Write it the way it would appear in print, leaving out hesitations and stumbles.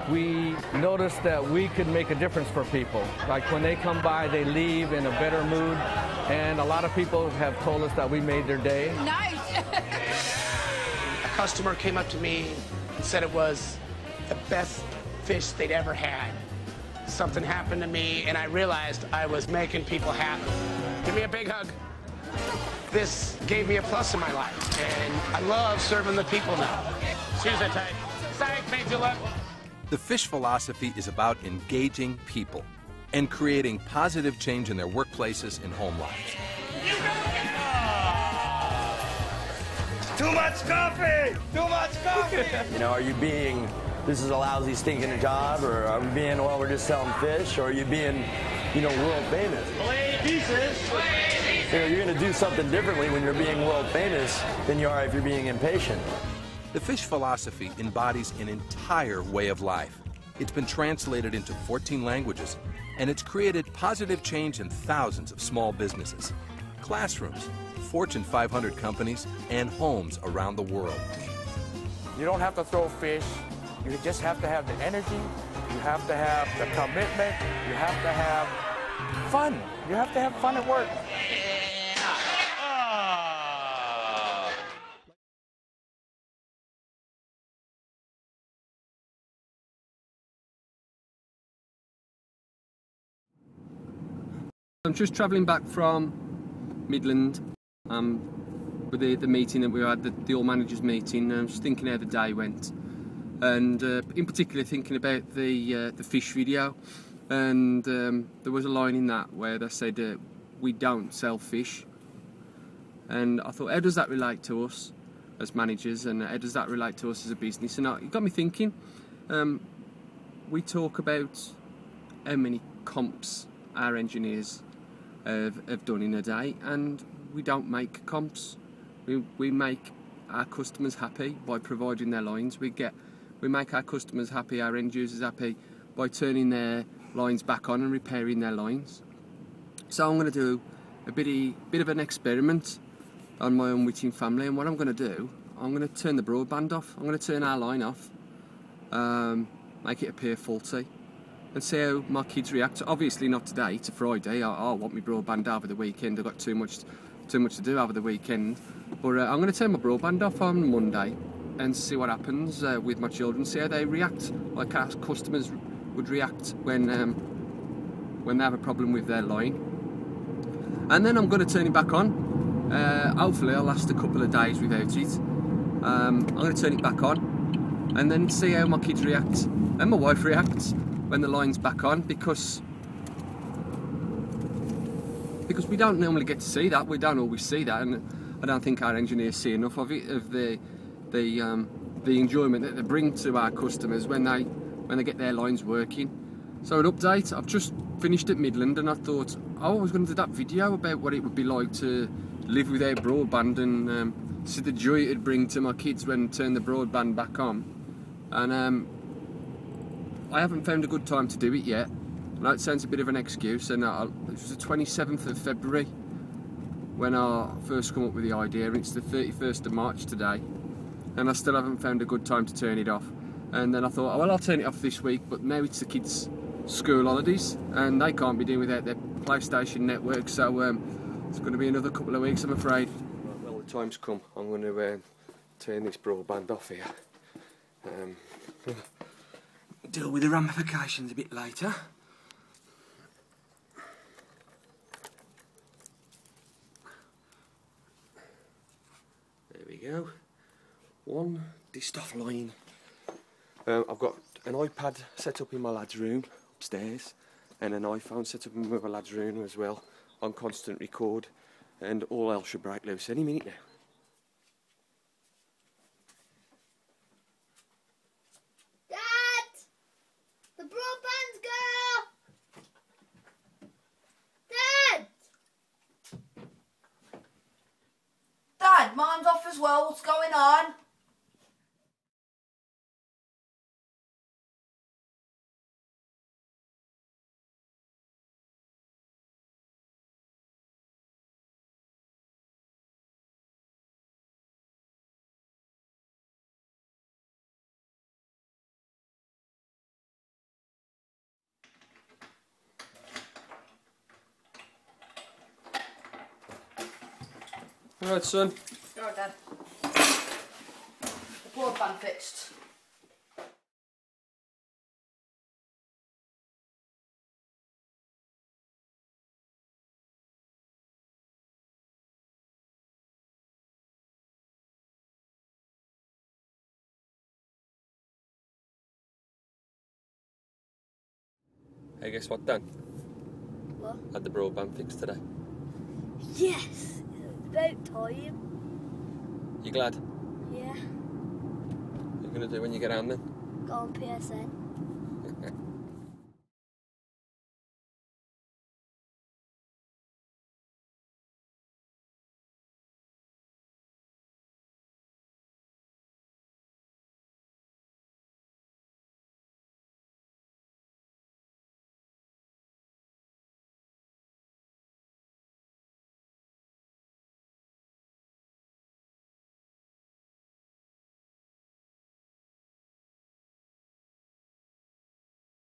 we noticed that we could make a difference for people. Like when they come by, they leave in a better mood, and a lot of people have told us that we made their day. Nice. A customer came up to me and said it was the best fish they'd ever had. Something happened to me, and I realized I was making people happy. Give me a big hug. This gave me a plus in my life, and I love serving the people now. Shoes are tight. Psych, made you look. The Fish philosophy is about engaging people and creating positive change in their workplaces and home lives. Too much coffee! Too much coffee! You know, are you being, this is a lousy, stinking job, or are we being, well, we're just selling fish, or are you being, you know, world famous? Filet pieces! You know, you're going to do something differently when you're being world famous than you are if you're being impatient. The Fish philosophy embodies an entire way of life. It's been translated into 14 languages, and it's created positive change in thousands of small businesses, classrooms, Fortune 500 companies, and homes around the world. You don't have to throw fish. You just have to have the energy. You have to have the commitment. You have to have fun. You have to have fun at work. I'm just travelling back from Midland with the meeting that we had, the all managers meeting, and I'm just thinking how the day went, and in particular thinking about the fish video, and there was a line in that where they said we don't sell fish, and I thought, how does that relate to us as managers, and how does that relate to us as a business? And it got me thinking. We talk about how many comps our engineers have done in a day, and we don't make comps. We make our customers happy by providing their lines. We make our customers happy, our end users happy, by turning their lines back on and repairing their lines. So I'm going to do a bit of an experiment on my unwitting family, and what I'm going to do, I'm going to turn the broadband off. I'm going to turn our line off, make it appear faulty, and see how my kids react. Obviously not today, it's a Friday. I want my broadband over the weekend. I've got too much to do over the weekend. But I'm going to turn my broadband off on Monday and see what happens with my children, see how they react, like our customers would react when they have a problem with their line. And then I'm going to turn it back on. Hopefully I'll last a couple of days without it. I'm going to turn it back on and then see how my kids react and my wife reacts when the line's back on, because we don't normally get to see that. We don't always see that, and I don't think our engineers see enough of it, of the enjoyment that they bring to our customers when they get their lines working. So an update, I've just finished at Midland, and I thought, I was going to do that video about what it would be like to live without broadband, and see the joy it'd bring to my kids when I turn the broadband back on. And I haven't found a good time to do it yet. I know it sounds a bit of an excuse, and it was the 27th of February when I first come up with the idea, and it's the 31st of March today, and I still haven't found a good time to turn it off. And then I thought, oh, well, I'll turn it off this week, but now it's the kids' school holidays, and they can't be doing without their PlayStation network, so it's going to be another couple of weeks, I'm afraid. Well, the time's come. I'm going to turn this broadband off here. Deal with the ramifications a bit later. There we go. One dished off line. I've got an iPad set up in my lad's room upstairs, and an iPhone set up in my lad's room as well on constant record, and all else should break loose any minute now. Dad, Mom's off as well. What's going on? Alright, son. Alright, Dad. The broadband fixed. Hey, guess what, Dan? What? Had the broadband fixed today. Yes! About time. You glad? Yeah. What are you going to do when you get home then? Go on PSN.